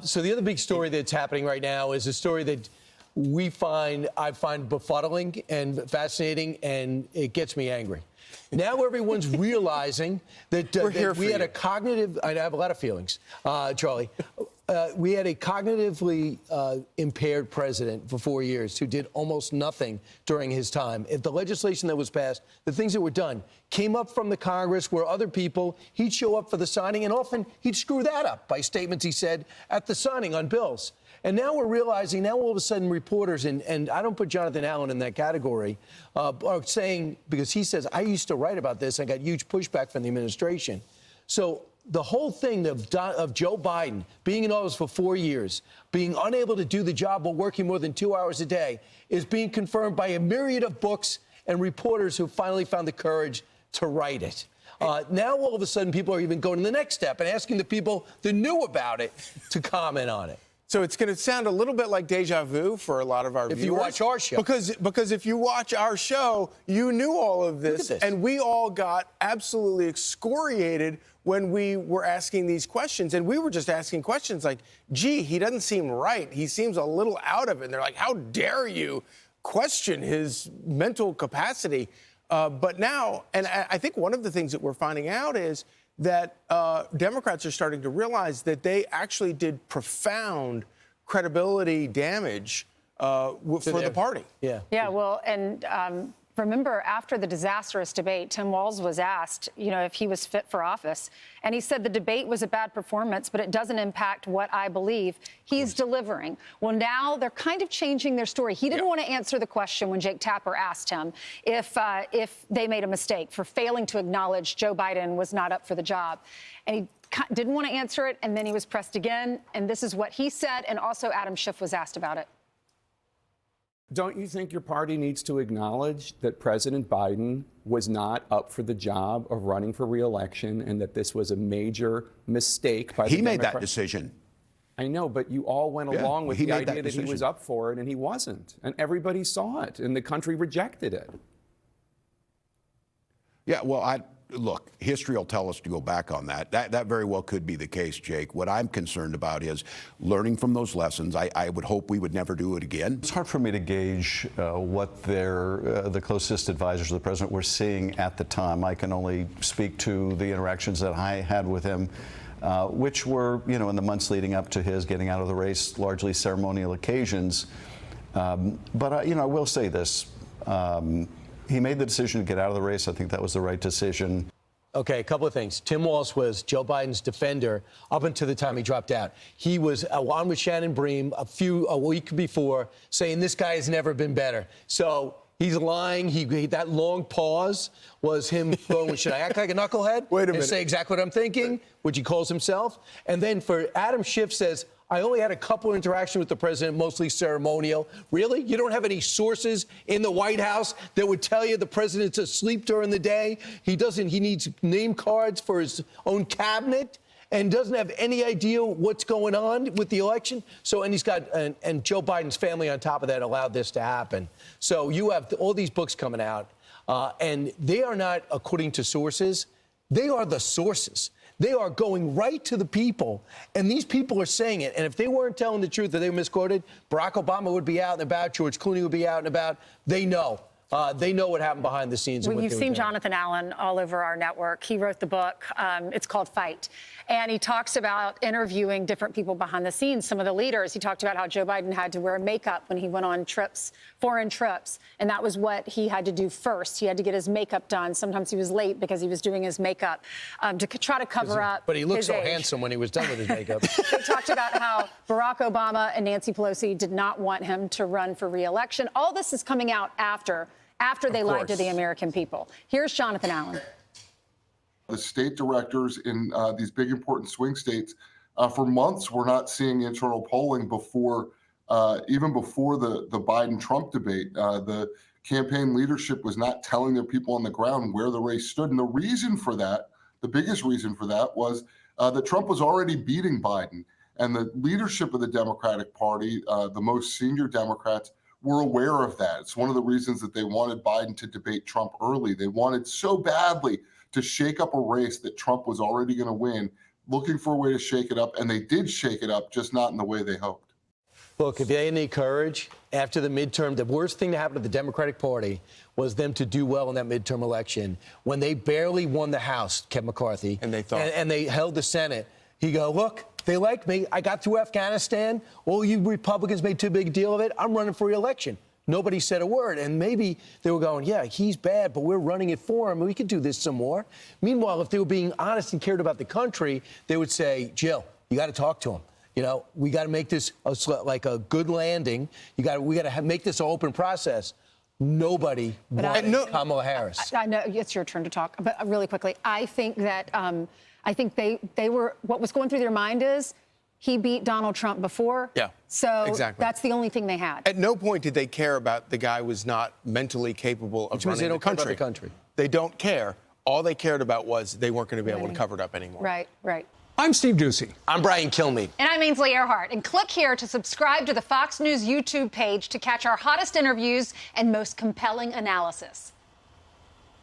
So the other big story that's happening right now is a story that I find befuddling and fascinating, and it gets me angry. Now everyone's realizing that, we had a cognitive, I have a lot of feelings, Charlie. We had a cognitively impaired president for 4 years who did almost nothing during his time. If the legislation that was passed, the things that were done, came up from the Congress where other people, he'd show up for the signing, and often he'd screw that up by statements he said at the signing on bills. And now we're realizing, now all of a sudden reporters, and I don't put Jonathan Allen in that category, are saying, because he says, I used to write about this, I got huge pushback from the administration. So the whole thing of Joe Biden being in office for 4 years, being unable to do the job while working more than 2 hours a day, is being confirmed by a myriad of books and reporters who finally found the courage to write it. Now, all of a sudden, people are even going to the next step and asking the people that knew about it to comment on it. So it's going to sound a little bit like deja vu for a lot of our viewers. If you watch our show. Because if you watch our show, you knew all of this. And we all got absolutely excoriated when we were asking these questions. And we were just asking questions like, gee, he doesn't seem right. He seems a little out of it. And they're like, how dare you question his mental capacity? But now, and I think one of the things that we're finding out is that Democrats are starting to realize that they actually did profound credibility damage for the party. Yeah. Yeah, well, and remember, after the disastrous debate, Tim Walz was asked, if he was fit for office. And he said the debate was a bad performance, but it doesn't impact what I believe he's delivering. Well, now they're kind of changing their story. He didn't want to answer the question when Jake Tapper asked him if they made a mistake for failing to acknowledge Joe Biden was not up for the job. And he didn't want to answer it, and then he was pressed again. And this is what he said, and also Adam Schiff was asked about it. Don't you think your party needs to acknowledge that President Biden was not up for the job of running for re-election and that this was a major mistake by the He made that decision. I know, but you all went along with the idea that he was up for it, and he wasn't. And everybody saw it, and the country rejected it. Yeah, well, look, history will tell us to go back on that. That very well could be the case, Jake. What I'm concerned about is learning from those lessons. I would hope we would never do it again. It's hard for me to gauge what the closest advisors of the president were seeing at the time. I can only speak to the interactions that I had with him, which were, in the months leading up to his getting out of the race, largely ceremonial occasions. But I will say this. He made the decision to get out of the race. I think that was the right decision. Okay, a couple of things. Tim Walz was Joe Biden's defender up until the time he dropped out. He was on with Shannon Bream a week before saying this guy has never been better. So he's lying. That long pause was him going, should I act like a knucklehead? Wait a minute. And say exactly what I'm thinking, which he calls himself. And then for Adam Schiff says, I only had a couple of interactions with the president, mostly ceremonial. Really? You don't have any sources in the White House that would tell you the president's asleep during the day? He needs name cards for his own cabinet and doesn't have any idea what's going on with the election. So, and he's got, and Joe Biden's family on top of that allowed this to happen. So you have all these books coming out, and they are not according to sources. They are the sources. They are going right to the people, and these people are saying it. And if they weren't telling the truth, that they were misquoted, Barack Obama would be out and about, George Clooney would be out and about. They know. They know what happened behind the scenes. Well, you've seen Jonathan Allen all over our network. He wrote the book. It's called Fight. And he talks about interviewing different people behind the scenes, some of the leaders. He talked about how Joe Biden had to wear makeup when he went on trips, foreign trips. And that was what he had to do first. He had to get his makeup done. Sometimes he was late because he was doing his makeup to try to cover up. But he looked so age. handsome when he was done with his makeup. They talked about how Barack Obama and Nancy Pelosi did not want him to run for re-election. All this is coming out after they lied to the American people. Here's Jonathan Allen. The state directors in these big important swing states, for months, we're not seeing internal polling before, even before the Biden-Trump debate. The campaign leadership was not telling their people on the ground where the race stood. And the reason for that, the biggest reason for that was that Trump was already beating Biden. And the leadership of the Democratic Party, the most senior Democrats, were aware of that. It's one of the reasons that they wanted Biden to debate Trump early. They wanted so badly to shake up a race that Trump was already going to win looking for a way to shake it up, and they did shake it up, just not in the way they hoped. Look, if they had any courage after the midterm, the worst thing to happen to the Democratic Party was them to do well in that midterm election when they barely won the House, Kevin McCarthy, and they thought, and they held the Senate. He go, look, they like me. I got through Afghanistan. All you Republicans made too big a deal of it. I'm running for re-election. Nobody said a word. And maybe they were going, yeah, he's bad, but we're running it for him. We could do this some more. Meanwhile, if they were being honest and cared about the country, they would say, Jill, you got to talk to him. You know, we got to make this like a good landing. We got to make this an open process. Nobody wanted Kamala Harris. I know it's your turn to talk, but really quickly, I think that they were, what was going through their mind is he beat Donald Trump before. Yeah. So exactly. That's the only thing they had. At no point did they care about the guy was not mentally capable of running the country. Care about the country. They don't care. All they cared about was they weren't going to be able to cover it up anymore. Right, right. I'm Steve Ducey. I'm Brian Kilmeade. And I'm Ainsley Earhart. And click here to subscribe to the Fox News YouTube page to catch our hottest interviews and most compelling analysis.